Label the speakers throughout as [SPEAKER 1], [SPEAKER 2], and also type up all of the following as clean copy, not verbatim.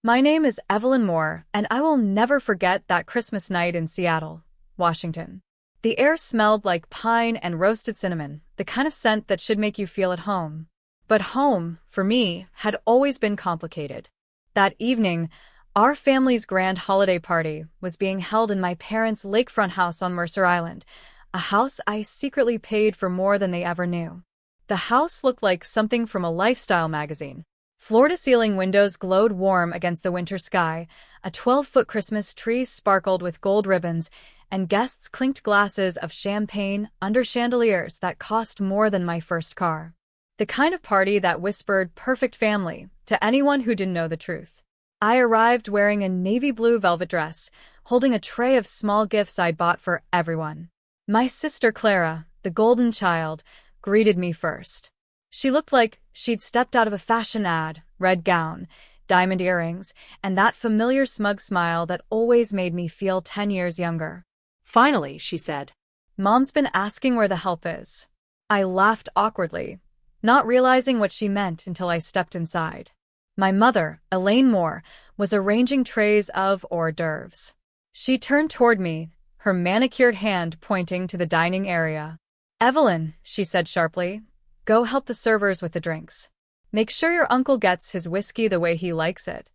[SPEAKER 1] My name is Evelyn Moore, and I will never forget that Christmas night in Seattle, Washington. The air smelled like pine and roasted cinnamon, the kind of scent that should make you feel at home. But home, for me, had always been complicated. That evening, our family's grand holiday party was being held in my parents' lakefront house on Mercer Island, a house I secretly paid for more than they ever knew. The house looked like something from a lifestyle magazine. Floor-to-ceiling windows glowed warm against the winter sky, a 12-foot Christmas tree sparkled with gold ribbons, and guests clinked glasses of champagne under chandeliers that cost more than my first car. The kind of party that whispered perfect family to anyone who didn't know the truth. I arrived wearing a navy blue velvet dress, holding a tray of small gifts I'd bought for everyone. My sister Clara, the golden child, greeted me first. She looked like she'd stepped out of a fashion ad, red gown, diamond earrings, and that familiar smug smile that always made me feel 10 years younger.
[SPEAKER 2] Finally, she said.
[SPEAKER 1] Mom's been asking where the help is. I laughed awkwardly, not realizing what she meant until I stepped inside. My mother, Elaine Moore, was arranging trays of hors d'oeuvres. She turned toward me, her manicured hand pointing to the dining area. "Evelyn," she said sharply, "go help the servers with the drinks. Make sure your uncle gets his whiskey the way he likes it."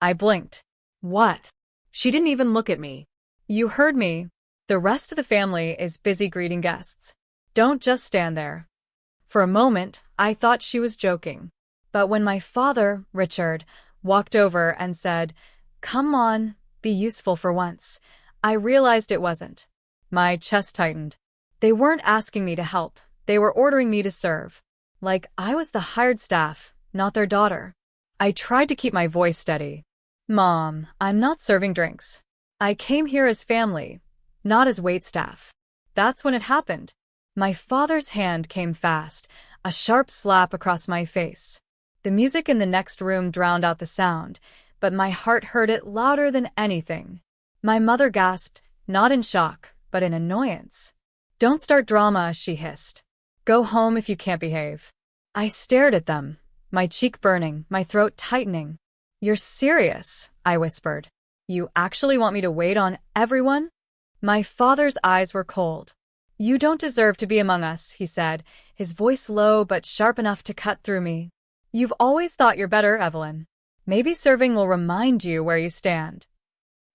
[SPEAKER 1] I blinked.
[SPEAKER 2] What? She didn't even look at me.
[SPEAKER 1] "You heard me. The rest of the family is busy greeting guests. Don't just stand there." For a moment, I thought she was joking. But when my father, Richard, walked over and said, "Come on, be useful for once," I realized it wasn't. My chest tightened. They weren't asking me to help. They were ordering me to serve. Like I was the hired staff, not their daughter. I tried to keep my voice steady. "Mom, I'm not serving drinks. I came here as family, not as waitstaff." That's when it happened. My father's hand came fast, a sharp slap across my face. The music in the next room drowned out the sound, but my heart heard it louder than anything. My mother gasped, not in shock, but in annoyance. "Don't start drama," she hissed. "Go home if you can't behave." I stared at them, my cheek burning, my throat tightening. "You're serious?" I whispered. "You actually want me to wait on everyone?" My father's eyes were cold. "You don't deserve to be among us," he said, his voice low but sharp enough to cut through me. "You've always thought you're better, Evelyn. Maybe serving will remind you where you stand."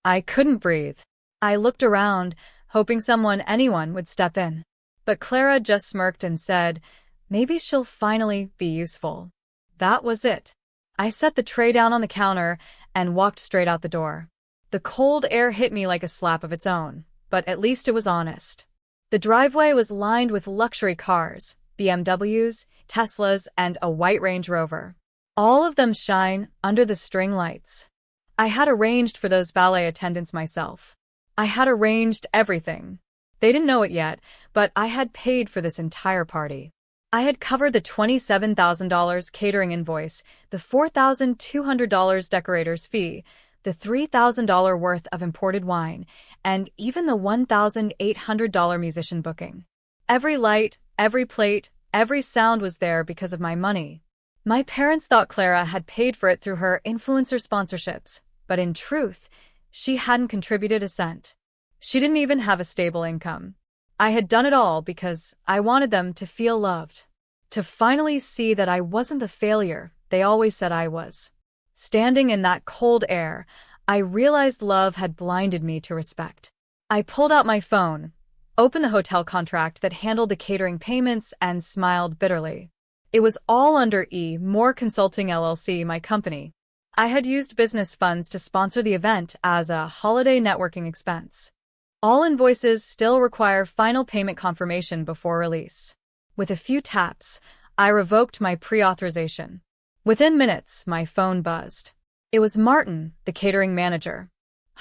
[SPEAKER 1] I couldn't breathe. I looked around, hoping anyone would step in. But Clara just smirked and said, "Maybe she'll finally be useful." That was it. I set the tray down on the counter and walked straight out the door. The cold air hit me like a slap of its own, but at least it was honest. The driveway was lined with luxury cars, BMWs, Teslas, and a white Range Rover. All of them shine under the string lights. I had arranged for those valet attendants myself. I had arranged everything. They didn't know it yet, but I had paid for this entire party. I had covered the $27,000 catering invoice, the $4,200 decorator's fee, the $3,000 worth of imported wine, and even the $1,800 musician booking. Every light, every plate, every sound was there because of my money. My parents thought Clara had paid for it through her influencer sponsorships, but in truth, she hadn't contributed a cent. She didn't even have a stable income. I had done it all because I wanted them to feel loved, to finally see that I wasn't the failure they always said I was. Standing in that cold air, I realized love had blinded me to respect. I pulled out my phone, opened the hotel contract that handled the catering payments, and smiled bitterly. It was all under E. Moore Consulting LLC, my company. I had used business funds to sponsor the event as a holiday networking expense. All invoices still require final payment confirmation before release. With a few taps, I revoked my pre-authorization. Within minutes, my phone buzzed. It was Martin, the catering manager.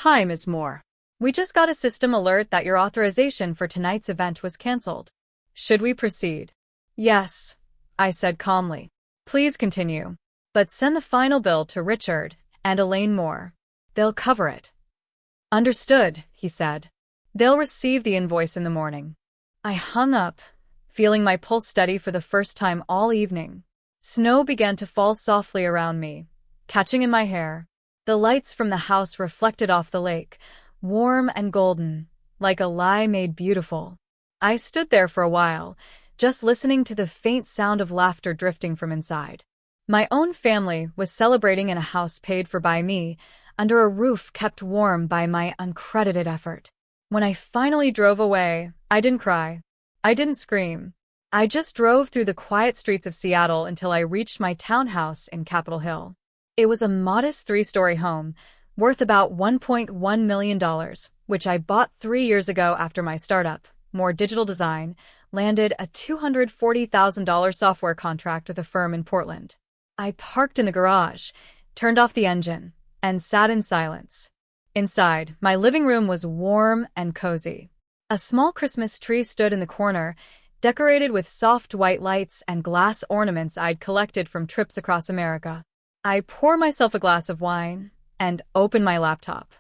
[SPEAKER 1] "Hi, Ms. Moore. We just got a system alert that your authorization for tonight's event was canceled. Should we proceed?" "Yes," I said calmly. "Please continue. But send the final bill to Richard and Elaine Moore. They'll cover it." "Understood," he said. "They'll receive the invoice in the morning." I hung up, feeling my pulse steady for the first time all evening. Snow began to fall softly around me, catching in my hair. The lights from the house reflected off the lake, warm and golden, like a lie made beautiful. I stood there for a while, just listening to the faint sound of laughter drifting from inside. My own family was celebrating in a house paid for by me, under a roof kept warm by my uncredited effort. When I finally drove away, I didn't cry. I didn't scream. I just drove through the quiet streets of Seattle until I reached my townhouse in Capitol Hill. It was a modest 3-story home, worth about $1.1 million, which I bought 3 years ago after my startup, More Digital Design, landed a $240,000 software contract with a firm in Portland. I parked in the garage, turned off the engine, and sat in silence. Inside, my living room was warm and cozy. A small Christmas tree stood in the corner, decorated with soft white lights and glass ornaments I'd collected from trips across America. I poured myself a glass of wine and opened my laptop.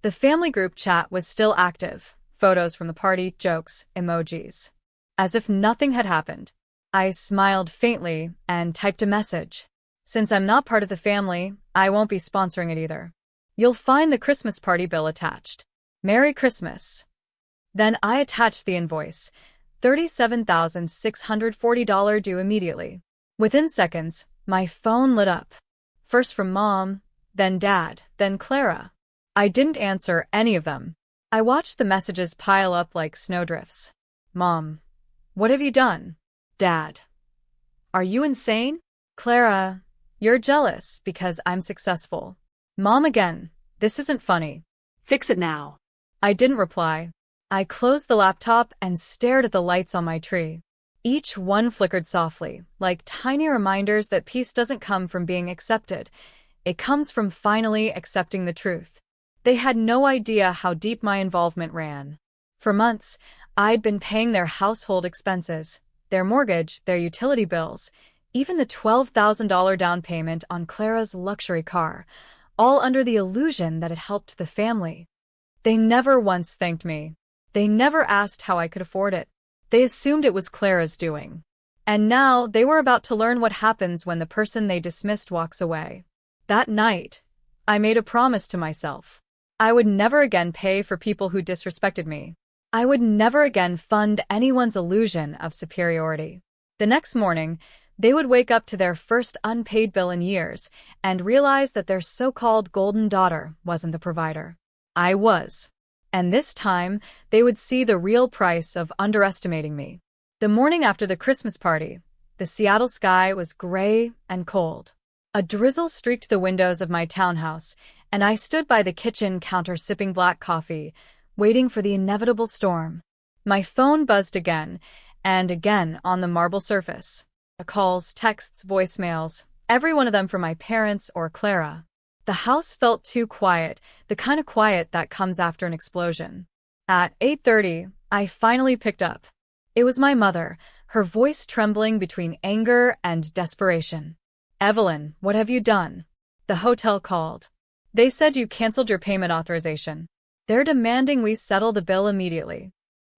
[SPEAKER 1] The family group chat was still active, photos from the party, jokes, emojis. As if nothing had happened, I smiled faintly and typed a message. Since I'm not part of the family, I won't be sponsoring it either. You'll find the Christmas party bill attached. Merry Christmas. Then I attached the invoice, $37,640 due immediately. Within seconds, my phone lit up. First from Mom, then Dad, then Clara. I didn't answer any of them. I watched the messages pile up like snowdrifts. Mom, what have you done? Dad, are you insane? Clara, you're jealous because I'm successful. Mom again, this isn't funny.
[SPEAKER 2] Fix it now.
[SPEAKER 1] I didn't reply. I closed the laptop and stared at the lights on my tree. Each one flickered softly, like tiny reminders that peace doesn't come from being accepted. It comes from finally accepting the truth. They had no idea how deep my involvement ran. For months, I'd been paying their household expenses, their mortgage, their utility bills, even the $12,000 down payment on Clara's luxury car, all under the illusion that it helped the family. They never once thanked me. They never asked how I could afford it. They assumed it was Clara's doing. And now they were about to learn what happens when the person they dismissed walks away. That night, I made a promise to myself. I would never again pay for people who disrespected me. I would never again fund anyone's illusion of superiority. The next morning, they would wake up to their first unpaid bill in years and realize that their so-called golden daughter wasn't the provider. I was. And this time, they would see the real price of underestimating me. The morning after the Christmas party, the Seattle sky was gray and cold. A drizzle streaked the windows of my townhouse, and I stood by the kitchen counter sipping black coffee, waiting for the inevitable storm. My phone buzzed again, and again on the marble surface. Calls, texts, voicemails, every one of them from my parents or Clara. The house felt too quiet, the kind of quiet that comes after an explosion. At 8:30, I finally picked up. It was my mother, her voice trembling between anger and desperation. Evelyn, what have you done? The hotel called. They said you canceled your payment authorization. They're demanding we settle the bill immediately.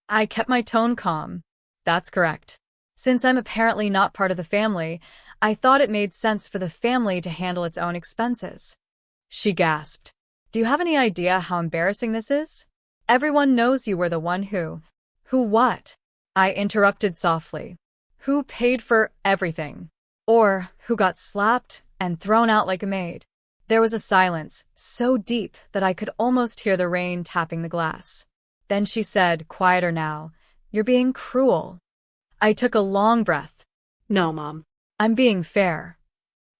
[SPEAKER 1] I kept my tone calm. That's correct. Since I'm apparently not part of the family, I thought it made sense for the family to handle its own expenses. She gasped. Do you have any idea how embarrassing this is? Everyone knows you were the one who... Who what? I interrupted softly. Who paid for everything? Or who got slapped and thrown out like a maid? There was a silence, so deep that I could almost hear the rain tapping the glass. Then she said, quieter now, "You're being cruel." I took a long breath.
[SPEAKER 2] No, Mom.
[SPEAKER 1] I'm being fair.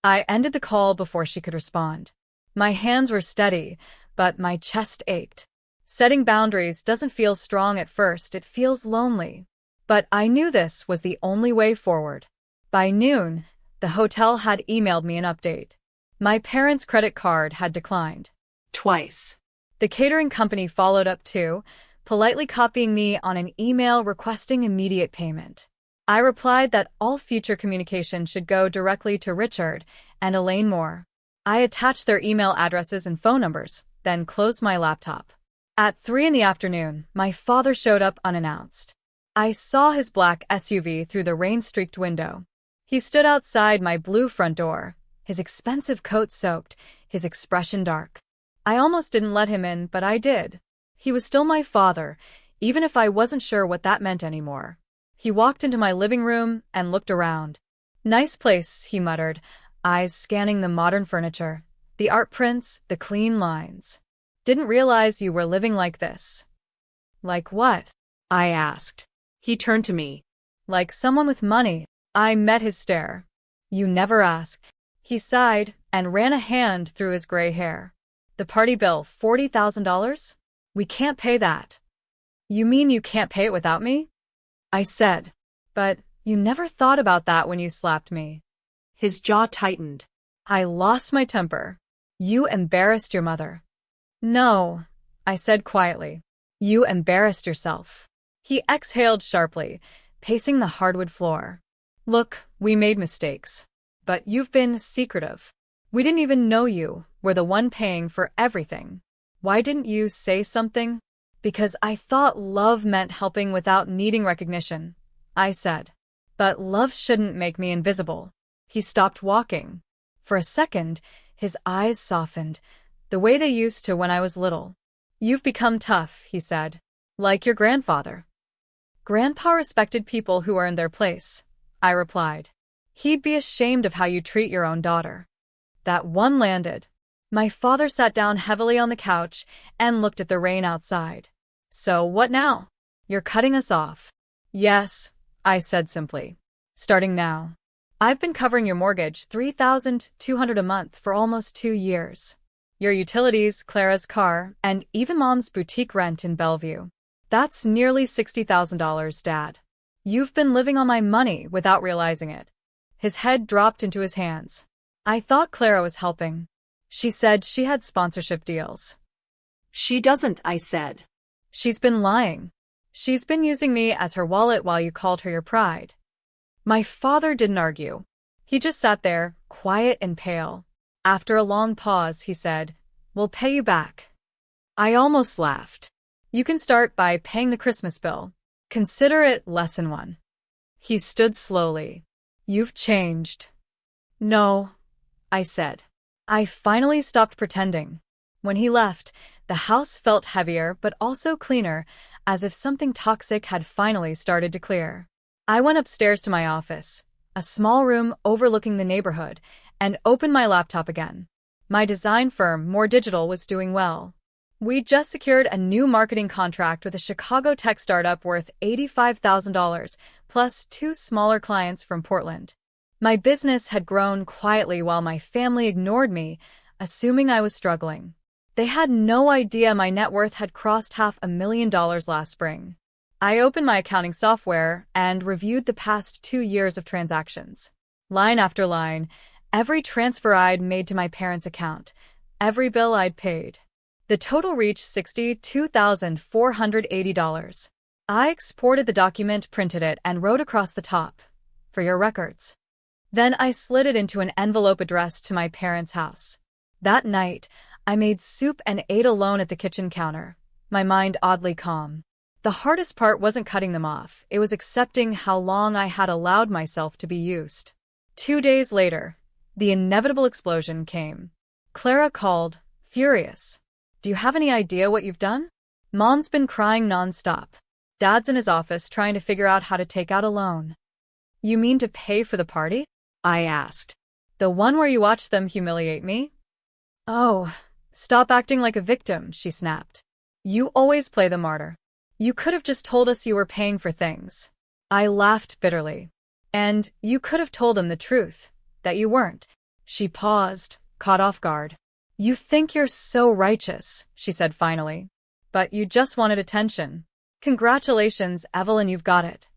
[SPEAKER 1] I ended the call before she could respond. My hands were steady, but my chest ached. Setting boundaries doesn't feel strong at first, it feels lonely. But I knew this was the only way forward. By noon, the hotel had emailed me an update. My parents' credit card had declined.
[SPEAKER 2] Twice.
[SPEAKER 1] The catering company followed up too, politely copying me on an email requesting immediate payment. I replied that all future communication should go directly to Richard and Elaine Moore. I attached their email addresses and phone numbers, then closed my laptop. At 3 in the afternoon, my father showed up unannounced. I saw his black SUV through the rain-streaked window. He stood outside my blue front door, his expensive coat soaked, his expression dark. I almost didn't let him in, but I did. He was still my father, even if I wasn't sure what that meant anymore. He walked into my living room and looked around. "Nice place," he muttered, eyes scanning the modern furniture, the art prints, the clean lines. "Didn't realize you were living like this." "Like what?" I asked.
[SPEAKER 2] He turned to me.
[SPEAKER 1] "Like someone with money." I met his stare. "You never ask." He sighed and ran a hand through his gray hair. "The party bill, $40,000? We can't pay that." "You mean you can't pay it without me?" I said. "But you never thought about that when you slapped me."
[SPEAKER 2] His jaw tightened.
[SPEAKER 1] I lost my temper. "You embarrassed your mother." "No," I said quietly. "You embarrassed yourself." He exhaled sharply, pacing the hardwood floor. "Look, we made mistakes. But you've been secretive. We didn't even know you were the one paying for everything. Why didn't you say something?" "Because I thought love meant helping without needing recognition," I said. "But love shouldn't make me invisible." He stopped walking. For a second, his eyes softened, the way they used to when I was little. "You've become tough," he said. "Like your grandfather." "Grandpa respected people who earned their place," I replied. "He'd be ashamed of how you treat your own daughter." That one landed. My father sat down heavily on the couch and looked at the rain outside. "So what now? You're cutting us off." "Yes," I said simply. "Starting now. I've been covering your mortgage, $3,200 a month, for almost 2 years. Your utilities, Clara's car, and even Mom's boutique rent in Bellevue. That's nearly $60,000, Dad. You've been living on my money without realizing it." His head dropped into his hands. "I thought Clara was helping. She said she had sponsorship deals."
[SPEAKER 2] "She doesn't," I said.
[SPEAKER 1] "She's been lying. She's been using me as her wallet while you called her your pride." My father didn't argue. He just sat there, quiet and pale. After a long pause, he said, "We'll pay you back." I almost laughed. "You can start by paying the Christmas bill. Consider it lesson 1. He stood slowly. "You've changed." "No," I said. I finally stopped pretending. When he left, the house felt heavier but also cleaner, as if something toxic had finally started to clear. I went upstairs to my office, a small room overlooking the neighborhood, and opened my laptop again. My design firm, More Digital, was doing well. We just secured a new marketing contract with a Chicago tech startup worth $85,000, plus 2 smaller clients from Portland. My business had grown quietly while my family ignored me, assuming I was struggling. They had no idea my net worth had crossed $500,000 last spring. I opened my accounting software and reviewed the past 2 years of transactions. Line after line, every transfer I'd made to my parents' account, every bill I'd paid. The total reached $62,480. I exported the document, printed it, and wrote across the top, "For your records." Then I slid it into an envelope addressed to my parents' house. That night, I made soup and ate alone at the kitchen counter, my mind oddly calm. The hardest part wasn't cutting them off, it was accepting how long I had allowed myself to be used. 2 days later, the inevitable explosion came. Clara called, furious. "Do you have any idea what you've done?" Mom's been crying nonstop. Dad's in his office trying to figure out how to take out a loan. "You mean to pay for the party?" I asked. "The one where you watched them humiliate me?" "Oh, stop acting like a victim," she snapped. "You always play the martyr. You could have just told us you were paying for things." I laughed bitterly. "And you could have told them the truth, that you weren't." She paused, caught off guard. "You think you're so righteous," she said finally. "But you just wanted attention. Congratulations, Evelyn, you've got it."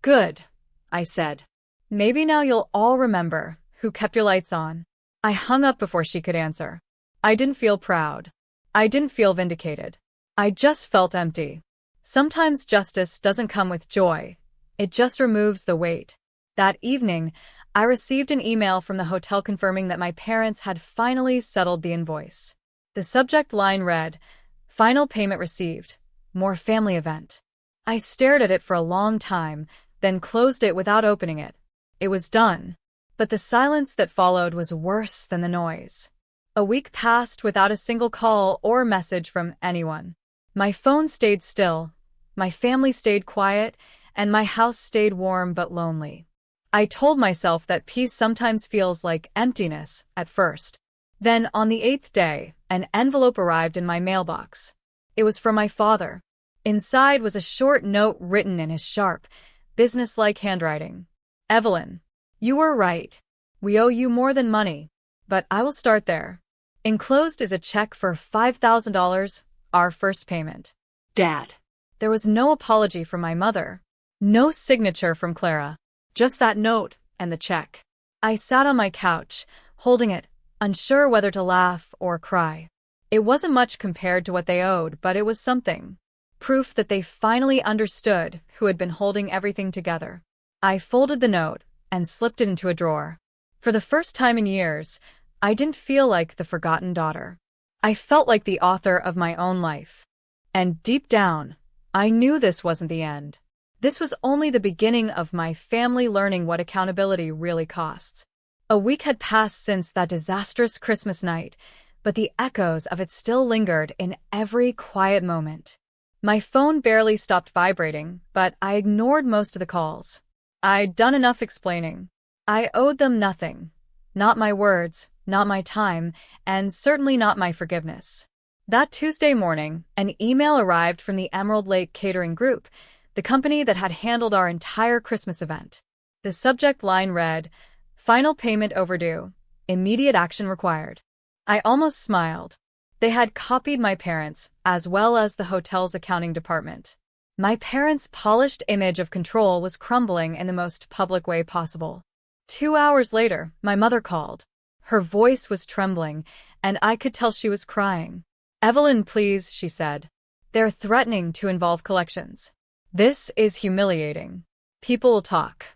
[SPEAKER 1] "Good," I said. "Maybe now you'll all remember who kept your lights on." I hung up before she could answer. I didn't feel proud. I didn't feel vindicated. I just felt empty. Sometimes justice doesn't come with joy. It just removes the weight. That evening, I received an email from the hotel confirming that my parents had finally settled the invoice. The subject line read, "Final payment received. More family event." I stared at it for a long time, then closed it without opening it. It was done. But the silence that followed was worse than the noise. A week passed without a single call or message from anyone. My phone stayed still, my family stayed quiet, and my house stayed warm but lonely. I told myself that peace sometimes feels like emptiness at first. Then, on the 8th day, an envelope arrived in my mailbox. It was from my father. Inside was a short note written in his sharp, businesslike handwriting. Evelyn, you were right. We owe you more than money. But I will start there. Enclosed is a check for $5,000, our first payment.
[SPEAKER 2] Dad.
[SPEAKER 1] There was no apology from my mother. No signature from Clara. Just that note and the check. I sat on my couch, holding it, unsure whether to laugh or cry. It wasn't much compared to what they owed, but it was something. Proof that they finally understood who had been holding everything together. I folded the note and slipped it into a drawer. For the first time in years, I didn't feel like the forgotten daughter. I felt like the author of my own life. And deep down, I knew this wasn't the end. This was only the beginning of my family learning what accountability really costs. A week had passed since that disastrous Christmas night, but the echoes of it still lingered in every quiet moment. My phone barely stopped vibrating, but I ignored most of the calls. I'd done enough explaining. I owed them nothing. Not my words, not my time, and certainly not my forgiveness. That Tuesday morning, an email arrived from the Emerald Lake Catering Group, the company that had handled our entire Christmas event. The subject line read, "Final payment overdue. Immediate action required." I almost smiled. They had copied my parents, as well as the hotel's accounting department. My parents' polished image of control was crumbling in the most public way possible. 2 hours later, my mother called. Her voice was trembling, and I could tell she was crying. "Evelyn, please," she said. "They're threatening to involve collections. This is humiliating. People will talk."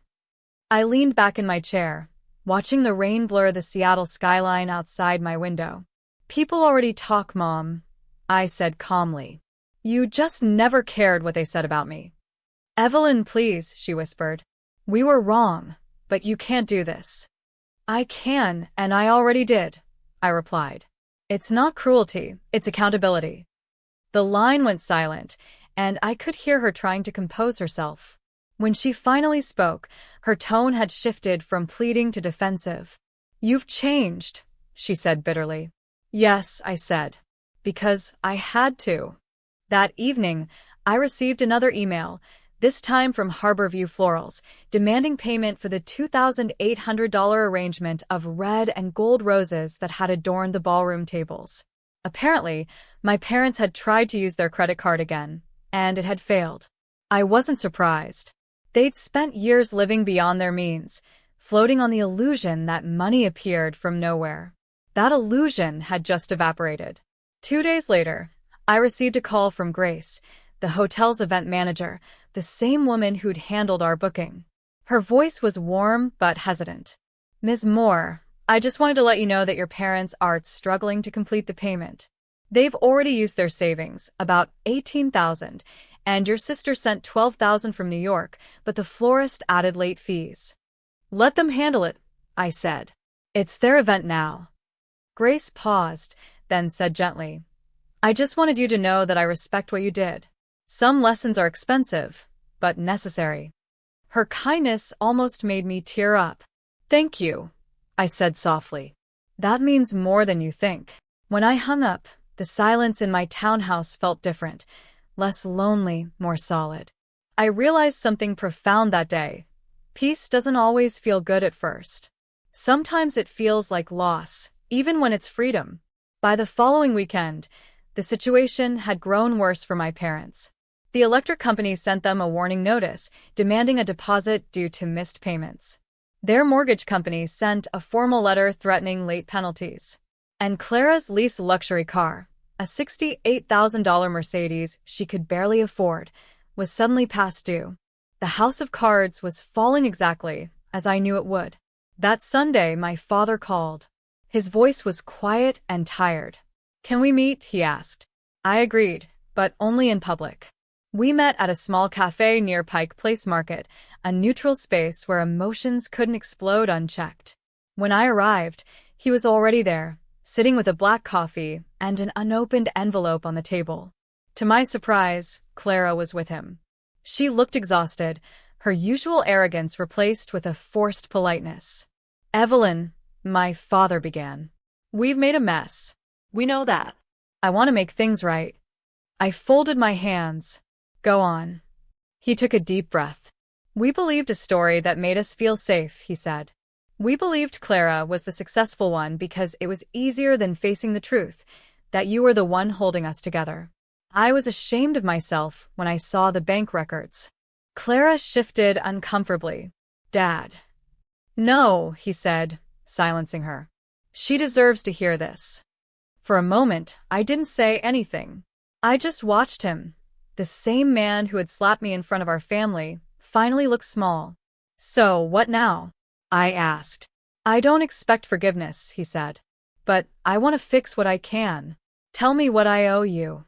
[SPEAKER 1] I leaned back in my chair, watching the rain blur the Seattle skyline outside my window. "People already talk, Mom," I said calmly. "You just never cared what they said about me." "Evelyn, please," she whispered. "We were wrong, but you can't do this." "I can, and I already did," I replied. "It's not cruelty, it's accountability." The line went silent, and I could hear her trying to compose herself. When she finally spoke, her tone had shifted from pleading to defensive. "You've changed," she said bitterly. "Yes," I said, "because I had to." That evening, I received another email, this time from Harborview Florals, demanding payment for the $2,800 arrangement of red and gold roses that had adorned the ballroom tables. Apparently, my parents had tried to use their credit card again, and it had failed. I wasn't surprised. They'd spent years living beyond their means, floating on the illusion that money appeared from nowhere. That illusion had just evaporated. 2 days later, I received a call from Grace, the hotel's event manager, the same woman who'd handled our booking. Her voice was warm but hesitant. "Ms. Moore, I just wanted to let you know that your parents are struggling to complete the payment. They've already used their savings, about $18,000, and your sister sent $12,000 from New York, but the florist added late fees." "Let them handle it," I said. "It's their event now." Grace paused, then said gently, "I just wanted you to know that I respect what you did. Some lessons are expensive, but necessary." Her kindness almost made me tear up. "Thank you," I said softly. "That means more than you think." When I hung up, the silence in my townhouse felt different, less lonely, more solid. I realized something profound that day. Peace doesn't always feel good at first. Sometimes it feels like loss, even when it's freedom. By the following weekend, the situation had grown worse for my parents. The electric company sent them a warning notice, demanding a deposit due to missed payments. Their mortgage company sent a formal letter threatening late penalties. And Clara's leased luxury car, a $68,000 Mercedes she could barely afford, was suddenly past due. The house of cards was falling exactly as I knew it would. That Sunday, my father called. His voice was quiet and tired. "Can we meet?" he asked. I agreed, but only in public. We met at a small cafe near Pike Place Market, a neutral space where emotions couldn't explode unchecked. When I arrived, he was already there, sitting with a black coffee and an unopened envelope on the table. To my surprise, Clara was with him. She looked exhausted, her usual arrogance replaced with a forced politeness. "Evelyn," my father began. "We've made a mess.
[SPEAKER 2] We know that.
[SPEAKER 1] I want to make things right." I folded my hands. "Go on." He took a deep breath. "We believed a story that made us feel safe," he said. "We believed Clara was the successful one because it was easier than facing the truth, that you were the one holding us together. I was ashamed of myself when I saw the bank records." Clara shifted uncomfortably. "Dad." "No," he said, silencing her. "She deserves to hear this." For a moment, I didn't say anything. I just watched him. The same man who had slapped me in front of our family finally looked small. "So, what now?" I asked. "I don't expect forgiveness," he said. "But I want to fix what I can. Tell me what I owe you."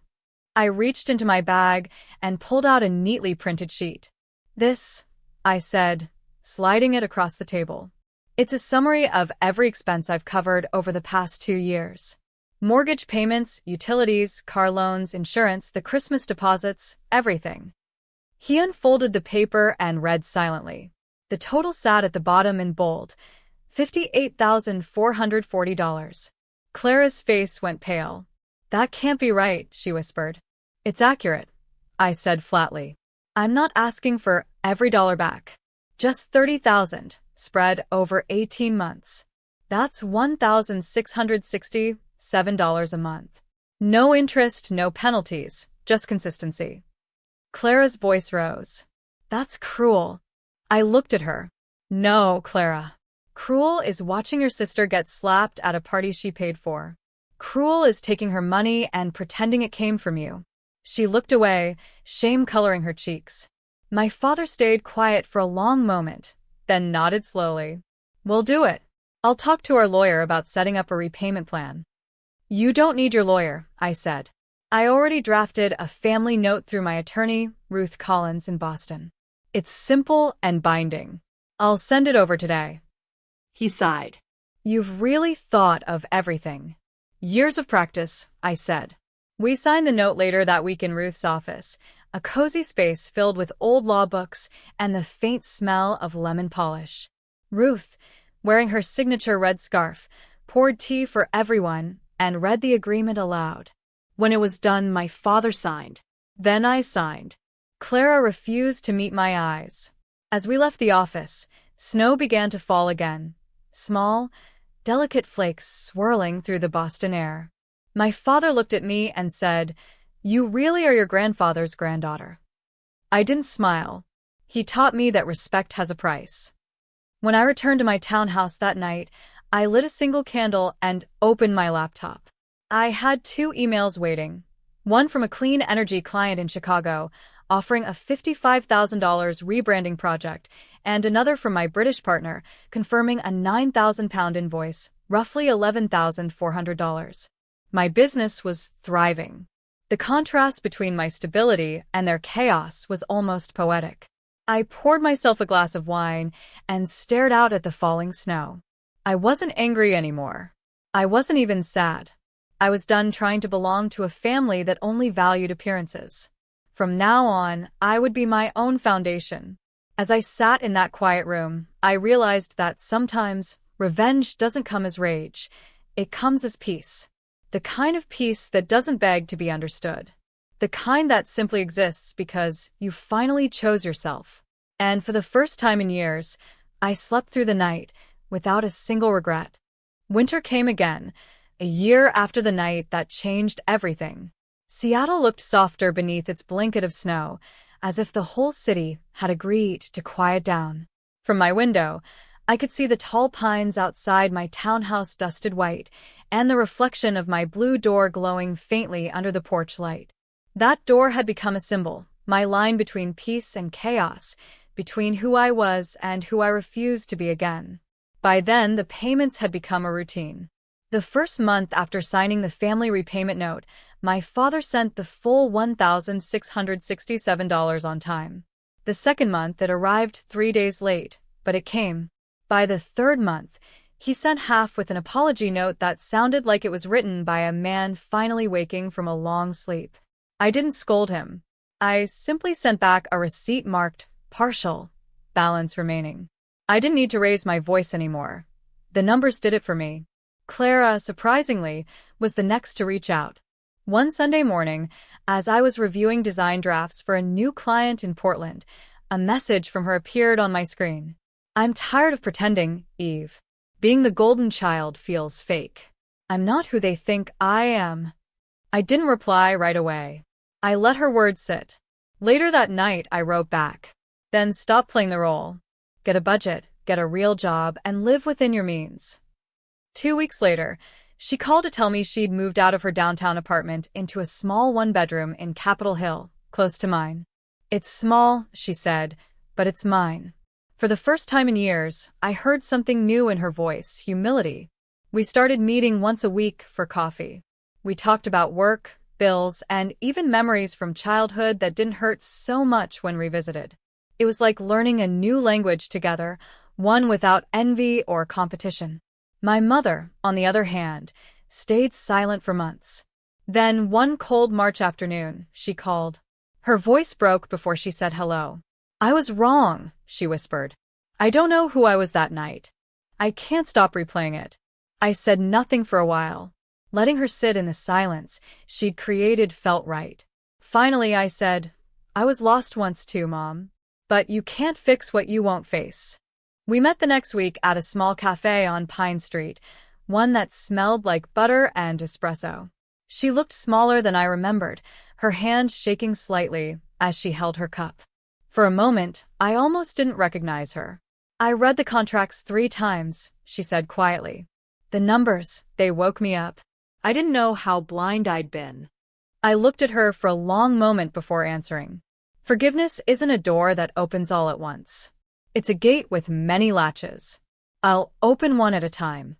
[SPEAKER 1] I reached into my bag and pulled out a neatly printed sheet. "This," I said, sliding it across the table. "It's a summary of every expense I've covered over the past 2 years. Mortgage payments, utilities, car loans, insurance, the Christmas deposits, everything." He unfolded the paper and read silently. The total sat at the bottom in bold, $58,440. Clara's face went pale. "That can't be right," she whispered. "It's accurate," I said flatly. "I'm not asking for every dollar back. Just $30,000, spread over 18 months. That's $1,667 a month. No interest, no penalties, just consistency." Clara's voice rose. "That's cruel." I looked at her. "No, Clara. Cruel is watching your sister get slapped at a party she paid for. Cruel is taking her money and pretending it came from you." She looked away, shame coloring her cheeks. My father stayed quiet for a long moment, then nodded slowly. "We'll do it. I'll talk to our lawyer about setting up a repayment plan." "You don't need your lawyer," I said. "I already drafted a family note through my attorney, Ruth Collins, in Boston. It's simple and binding. I'll send it over today."
[SPEAKER 2] He sighed.
[SPEAKER 1] "You've really thought of everything." "Years of practice," I said. We signed the note later that week in Ruth's office, a cozy space filled with old law books and the faint smell of lemon polish. Ruth, wearing her signature red scarf, poured tea for everyone and read the agreement aloud. When it was done, my father signed. Then I signed. Clara refused to meet my eyes. As we left the office, snow began to fall again, small, delicate flakes swirling through the Boston air. My father looked at me and said, "You really are your grandfather's granddaughter." I didn't smile. He taught me that respect has a price. When I returned to my townhouse that night, I lit a single candle and opened my laptop. I had 2 emails waiting. One from a clean energy client in Chicago, offering a $55,000 rebranding project, and another from my British partner, confirming a £9,000 invoice, roughly $11,400. My business was thriving. The contrast between my stability and their chaos was almost poetic. I poured myself a glass of wine and stared out at the falling snow. I wasn't angry anymore. I wasn't even sad. I was done trying to belong to a family that only valued appearances. From now on, I would be my own foundation. As I sat in that quiet room, I realized that sometimes revenge doesn't come as rage. It comes as peace. The kind of peace that doesn't beg to be understood. The kind that simply exists because you finally chose yourself. And for the first time in years, I slept through the night without a single regret. Winter came again, a year after the night that changed everything. Seattle looked softer beneath its blanket of snow, as if the whole city had agreed to quiet down. From my window, I could see the tall pines outside my townhouse dusted white, and the reflection of my blue door glowing faintly under the porch light. That door had become a symbol, my line between peace and chaos, between who I was and who I refused to be again. By then, the payments had become a routine. The first month after signing the family repayment note, My father sent the full $1,667 on time. The second month, it arrived 3 days late, but it came. By the third month, he sent half with an apology note that sounded like it was written by a man finally waking from a long sleep. I didn't scold him. I simply sent back a receipt marked partial, balance remaining. I didn't need to raise my voice anymore. The numbers did it for me. Clara, surprisingly, was the next to reach out. One Sunday morning, as I was reviewing design drafts for a new client in Portland, a message from her appeared on my screen. I'm tired of pretending, Eve. Being the golden child feels fake. I'm not who they think I am. I didn't reply right away. I let her words sit. Later that night, I wrote back. Then stop playing the role. Get a budget, get a real job, and live within your means. 2 weeks later, she called to tell me she'd moved out of her downtown apartment into a small one-bedroom in Capitol Hill, close to mine. It's small, she said, but it's mine. For the first time in years, I heard something new in her voice, humility. We started meeting once a week for coffee. We talked about work, bills, and even memories from childhood that didn't hurt so much when revisited. It was like learning a new language together, one without envy or competition. My mother, on the other hand, stayed silent for months. Then, one cold March afternoon, she called. Her voice broke before she said hello. I was wrong, she whispered. I don't know who I was that night. I can't stop replaying it. I said nothing for a while. Letting her sit in the silence she'd created felt right. Finally, I said, I was lost once too, Mom. But you can't fix what you won't face. We met the next week at a small cafe on Pine Street, one that smelled like butter and espresso. She looked smaller than I remembered, her hand shaking slightly as she held her cup. For a moment, I almost didn't recognize her. I read the contracts 3 times, she said quietly. The numbers, they woke me up.
[SPEAKER 2] I didn't know how blind I'd been.
[SPEAKER 1] I looked at her for a long moment before answering. Forgiveness isn't a door that opens all at once. It's a gate with many latches. I'll open one at a time.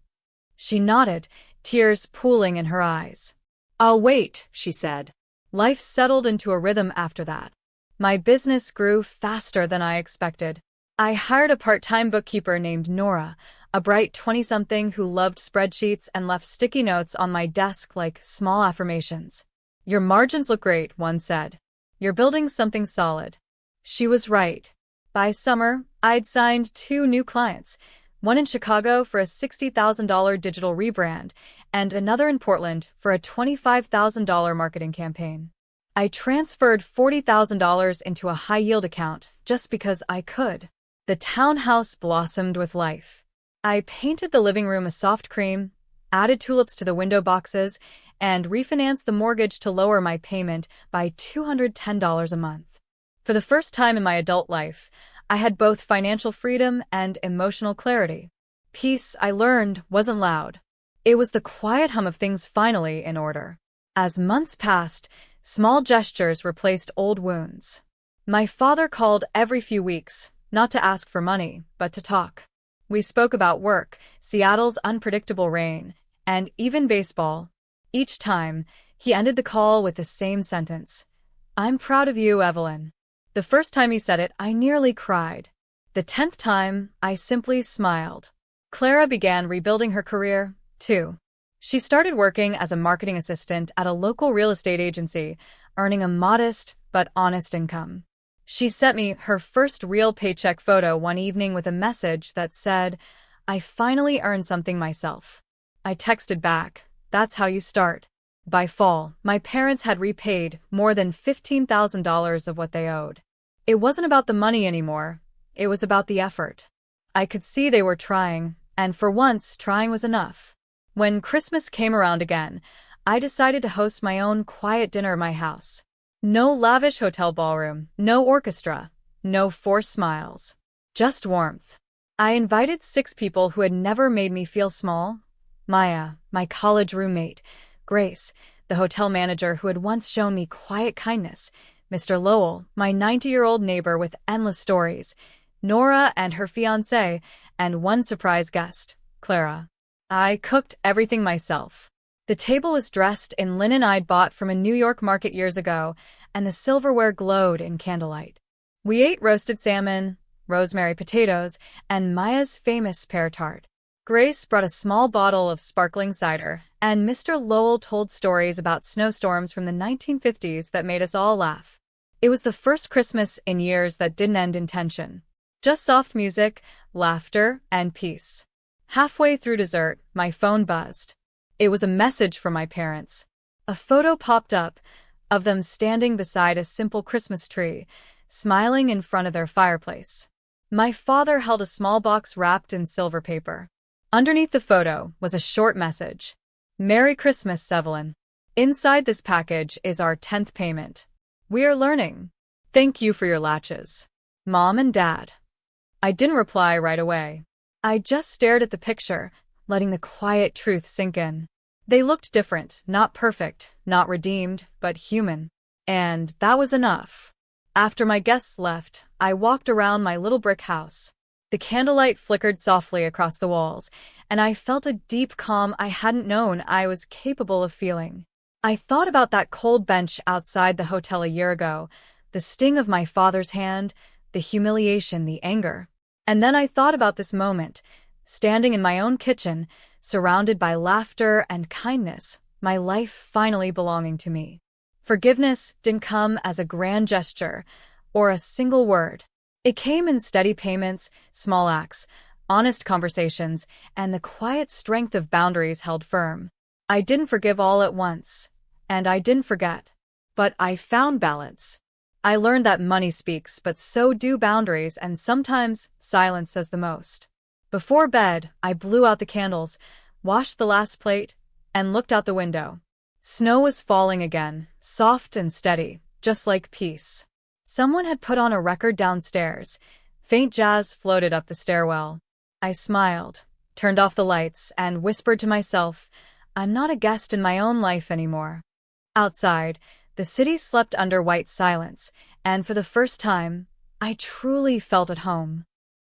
[SPEAKER 1] She nodded, tears pooling in her eyes.
[SPEAKER 2] I'll wait, she said.
[SPEAKER 1] Life settled into a rhythm after that. My business grew faster than I expected. I hired a part-time bookkeeper named Nora, a bright 20-something who loved spreadsheets and left sticky notes on my desk like small affirmations. Your margins look great, one said. You're building something solid. She was right. By summer, I'd signed 2 new clients, one in Chicago for a $60,000 digital rebrand, and another in Portland for a $25,000 marketing campaign. I transferred $40,000 into a high-yield account just because I could. The townhouse blossomed with life. I painted the living room a soft cream, added tulips to the window boxes, and refinanced the mortgage to lower my payment by $210 a month. For the first time in my adult life, I had both financial freedom and emotional clarity. Peace, I learned, wasn't loud. It was the quiet hum of things finally in order. As months passed, small gestures replaced old wounds. My father called every few weeks, not to ask for money, but to talk. We spoke about work, Seattle's unpredictable rain, and even baseball. Each time, he ended the call with the same sentence. I'm proud of you, Evelyn. The first time he said it, I nearly cried. The 10th time, I simply smiled. Clara began rebuilding her career, too. She started working as a marketing assistant at a local real estate agency, earning a modest but honest income. She sent me her first real paycheck photo one evening with a message that said, I finally earned something myself. I texted back, that's how you start. By fall, my parents had repaid more than $15,000 of what they owed. It wasn't about the money anymore. It was about the effort. I could see they were trying, and for once, trying was enough. When Christmas came around again, I decided to host my own quiet dinner at my house. No lavish hotel ballroom, no orchestra, no forced smiles. Just warmth. I invited 6 people who had never made me feel small. Maya, my college roommate. Grace, the hotel manager who had once shown me quiet kindness. Mr. Lowell, my 90-year-old neighbor with endless stories. Nora and her fiancé, and one surprise guest, Clara. I cooked everything myself. The table was dressed in linen I'd bought from a New York market years ago, and the silverware glowed in candlelight. We ate roasted salmon, rosemary potatoes, and Maya's famous pear tart. Grace brought a small bottle of sparkling cider, and Mr. Lowell told stories about snowstorms from the 1950s that made us all laugh. It was the first Christmas in years that didn't end in tension. Just soft music, laughter, and peace. Halfway through dessert, my phone buzzed. It was a message from my parents. A photo popped up of them standing beside a simple Christmas tree, smiling in front of their fireplace. My father held a small box wrapped in silver paper. Underneath the photo was a short message. Merry Christmas, Evelyn. Inside this package is our 10th payment. We are learning. Thank you for your latches. Mom and Dad. I didn't reply right away. I just stared at the picture, letting the quiet truth sink in. They looked different, not perfect, not redeemed, but human. And that was enough. After my guests left, I walked around my little brick house. The candlelight flickered softly across the walls, and I felt a deep calm I hadn't known I was capable of feeling. I thought about that cold bench outside the hotel a year ago, the sting of my father's hand, the humiliation, the anger. And then I thought about this moment, standing in my own kitchen, surrounded by laughter and kindness, my life finally belonging to me. Forgiveness didn't come as a grand gesture or a single word. It came in steady payments, small acts, honest conversations, and the quiet strength of boundaries held firm. I didn't forgive all at once, and I didn't forget. But I found balance. I learned that money speaks, but so do boundaries, and sometimes silence says the most. Before bed, I blew out the candles, washed the last plate, and looked out the window. Snow was falling again, soft and steady, just like peace. Someone had put on a record downstairs. Faint jazz floated up the stairwell. I smiled, turned off the lights, and whispered to myself, I'm not a guest in my own life anymore. Outside, the city slept under white silence, and for the first time, I truly felt at home.